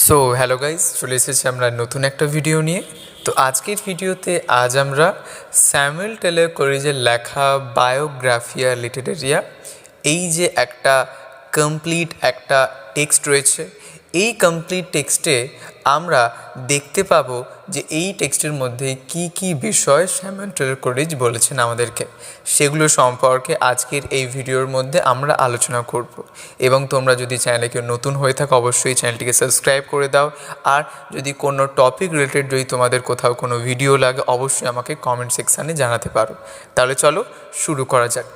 So hello guys, চলে এসেছি আমরা নতুন একটা ভিডিও নিয়ে। তো আজকের ভিডিওতে আজ আমরা স্যামুয়েল টেলর কোলিজের লেখা বায়োগ্রাফিয়া লিটারেরিয়া, এই যে একটা কমপ্লিট একটা টেক্সট রয়েছে, এই কমপ্লিট টেক্সটে আমরা দেখতে পাবো যে এই টেক্সটের মধ্যে কি কি বিষয় স্যামুয়েল টেলর কোলিজ বলেছেন আমাদেরকে, সেগুলো সম্পর্কে আজকের এই ভিডিওর মধ্যে আমরা আলোচনা করব। এবং তোমরা যদি চ্যানেলে কেউ নতুন হয়ে থাকো অবশ্যই চ্যানেলটিকে সাবস্ক্রাইব করে দাও। আর যদি কোনো টপিক রিলেটেড যদি তোমাদের কোথাও কোনো ভিডিও লাগে অবশ্যই আমাকে কমেন্ট সেকশানে জানাতে পারো। তাহলে চলো শুরু করা যাক।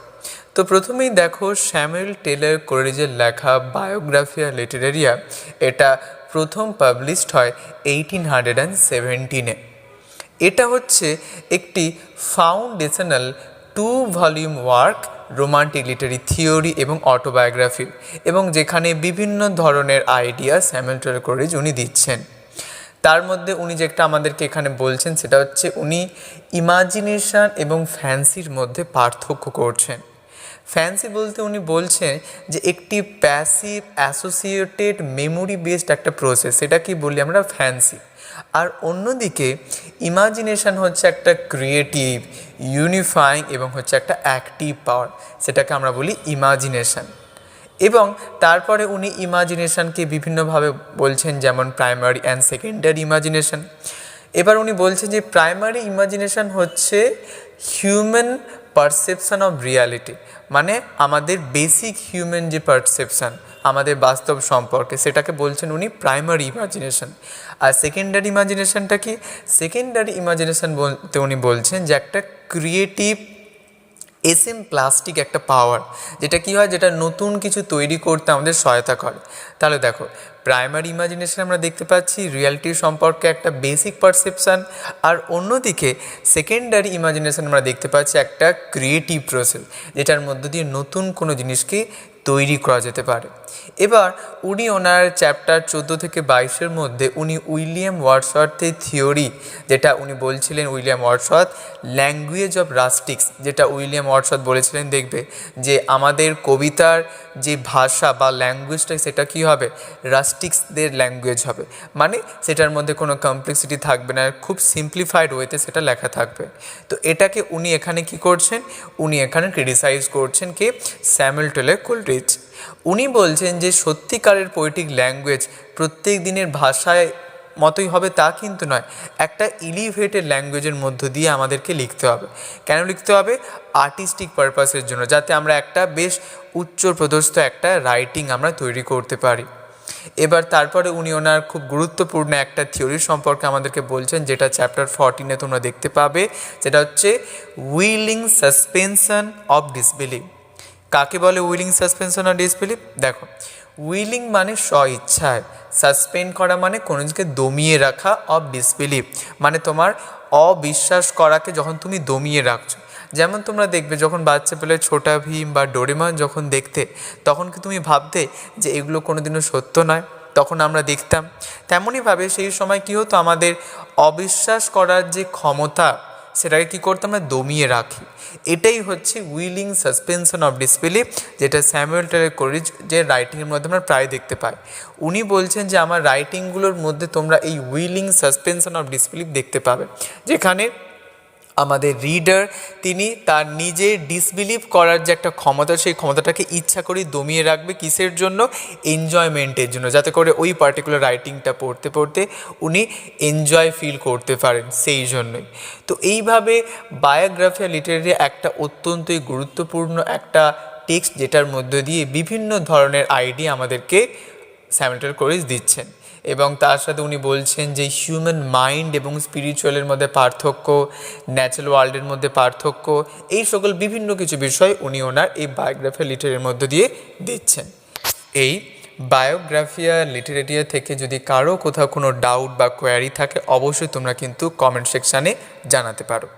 তো প্রথমেই দেখো, স্যামুয়েল টেলর কোলিজের লেখা বায়োগ্রাফিয়া লিটারেরিয়া, এটা প্রথম পাবলিশড হয় 1817-এ। এটা হচ্ছে একটি foundational 2 volume work, romantic literary theory এবং অটোবায়োগ্রাফি, এবং যেখানে বিভিন্ন ধরনের আইডিয়া স্যামুয়েল টেলর কোলিজ উনি দিচ্ছেন। তার মধ্যে উনি যেটা আমাদেরকে এখানে বলছেন সেটা হচ্ছে উনি ইমাজিনেশন এবং ফ্যান্সির মধ্যে পার্থক্য করছেন। ফ্যান্সি বলতে উনি বলছেন যে একটি প্যাসিভ অ্যাসোসিয়েটেড মেমোরি বেসড একটা প্রসেস, সেটা কি বলি আমরা ফ্যান্সি। আর অন্যদিকে ইমাজিনেশন হচ্ছে একটা ক্রিয়েটিভ, ইউনিফাইং এবং হচ্ছে একটা অ্যাক্টিভ পাওয়ার, সেটাকে আমরা বলি ইমাজিনেশন। এবং তারপরে উনি ইমাজিনেশনকে বিভিন্নভাবে বলছেন, যেমন প্রাইমারি অ্যান্ড সেকেন্ডারি ইমাজিনেশন। এবার উনি বলছেন যে প্রাইমারি ইমাজিনেশন হচ্ছে হিউম্যান পারসেপশন অফ রিয়ালিটি, মানে আমাদের বেসিক হিউম্যান যে পারসেপশান আমাদের বাস্তব সম্পর্কে, সেটাকে বলছেন উনি প্রাইমারি ইমাজিনেশন। আর সেকেন্ডারি ইমাজিনেশনটা কি? সেকেন্ডারি ইমাজিনেশন বলতে উনি বলছেন যে একটা ক্রিয়েটিভ প্লাস্টিক একটা পাওয়ার, যেটা কি হয়, যেটা নতুন কিছু তৈরি করতে আমাদের সহায়তা করে। তাহলে দেখো, প্রাইমারি ইমাজিনেশন আমরা দেখতে পাচ্ছি রিয়ালিটির সম্পর্কে একটা বেসিক পারসেপশান, আর অন্যদিকে সেকেন্ডারি ইমাজিনেশন আমরা দেখতে পাচ্ছি একটা ক্রিয়েটিভ প্রসেস, যেটার মধ্য দিয়ে নতুন কোনো জিনিসকে তৈরি করা যেতে পারে। এবার উনি ওনার চ্যাপ্টার 14-22 মধ্যে উনি উইলিয়াম ওয়ার্ডসওয়ার্থের থিওরি, যেটা উনি বলছিলেন উইলিয়াম ওয়ার্ডসওয়ার্থ ল্যাঙ্গুয়েজ অফ রাস্টিক্স, যেটা উইলিয়াম ওয়ার্ডসওয়ার্থ বলেছিলেন, দেখবে যে আমাদের কবিতার যে ভাষা বা ল্যাঙ্গুয়েজটা সেটা কি হবে, রাস্টিক্সদের ল্যাঙ্গুয়েজ হবে, মানে সেটার মধ্যে কোনো কমপ্লেক্সিটি থাকবে না, খুব সিম্পলিফাইড ওয়েতে সেটা লেখা থাকবে। তো এটাকে উনি এখানে কি করছেন, উনি এখানে ক্রিটিসাইজ করছেন কে, স্যামুয়েল টেলর কোলিজ। উনি বলছেন যে সত্যিকারের পোয়েটিক ল্যাঙ্গুয়েজ প্রত্যেক দিনের ভাষায় মতোই হবে তা কিন্তু নয়, একটা এলিভেটেড ল্যাঙ্গুয়েজের মধ্য দিয়ে আমাদেরকে লিখতে হবে। কেন লিখতে হবে? আর্টিস্টিক পারপাসের জন্য, যাতে আমরা একটা বেশ উচ্চপদস্থ একটা রাইটিং আমরা তৈরি করতে পারি। এবার তারপরে উনি ওনার খুব গুরুত্বপূর্ণ একটা থিওরি সম্পর্কে আমাদেরকে বলছেন, যেটা চ্যাপ্টার 14-এ তোমরা দেখতে পাবে, যেটা হচ্ছে উইলিং সাসপেনশন অফ ডিসবিলিভ। কাকে বলে উইলিং সাসপেনশন অফ ডিসবিলিভ? দেখো, উইলিং মানে স্ব ইচ্ছায়, সাসপেন্ড করা মানে কোনো জিনিসকে দমিয়ে রাখা, অফ ডিসবিলিভ মানে তোমার অবিশ্বাস করাকে যখন তুমি দমিয়ে রাখছো। যেমন তোমরা দেখবে যখন বাচ্চা পেলে ছোটা ভীম বা ডোরেমন যখন দেখতে, তখন কি তুমি ভাবতে যে এগুলো কোনোদিনও সত্য নয়? তখন আমরা দেখতাম। তেমনইভাবে সেই সময় কী হতো, আমাদের অবিশ্বাস করার যে ক্ষমতা সেটাকে কী করতে আমরা দমিয়ে রাখি। এটাই হচ্ছে উইলিং সাসপেনশন অফ ডিসবিলিভ, যেটা স্যামুয়েল টেলর কোলিজ যে রাইটিংয়ের মধ্যে আমরা প্রায় দেখতে পাই। উনি বলছেন যে আমার রাইটিংগুলোর মধ্যে তোমরা এই উইলিং সাসপেনশন অফ ডিসবিলিভ দেখতে পাবে, যেখানে আমাদের রিডার তিনি তার নিজের ডিসবিলিভ করার যে একটা ক্ষমতা, সেই ক্ষমতাটাকে ইচ্ছা করে দমিয়ে রাখবে। কিসের জন্য? এনজয়মেন্টের জন্য, যাতে করে ওই পার্টিকুলার রাইটিংটা পড়তে পড়তে উনি এনজয় ফিল করতে পারেন, সেই জন্যই। তো এইভাবে বায়োগ্রাফিয়া লিটারেরি একটা অত্যন্তই গুরুত্বপূর্ণ একটা টেক্সট, যেটার মধ্য দিয়ে বিভিন্ন ধরনের আইডিয়া আমাদেরকে স্যামুয়েল টেলর কোলিজ দিচ্ছেন। এবং তার সাথে উনি বলছেন যে হিউম্যান মাইন্ড এবং স্পিরিচুয়ালের মধ্যে পার্থক্য, ন্যাচারাল ওয়ার্ল্ডের মধ্যে পার্থক্য, এই সকল বিভিন্ন কিছু বিষয় উনি ওনার এই বায়োগ্রাফিয়া লিটারেরির মধ্য দিয়ে দিচ্ছেন। এই বায়োগ্রাফিয়া লিটারেরিয়া থেকে যদি কারো কোথাও কোনো ডাউট বা কোয়ারি থাকে অবশ্যই তোমরা কিন্তু কমেন্ট সেকশানে জানাতে পারো।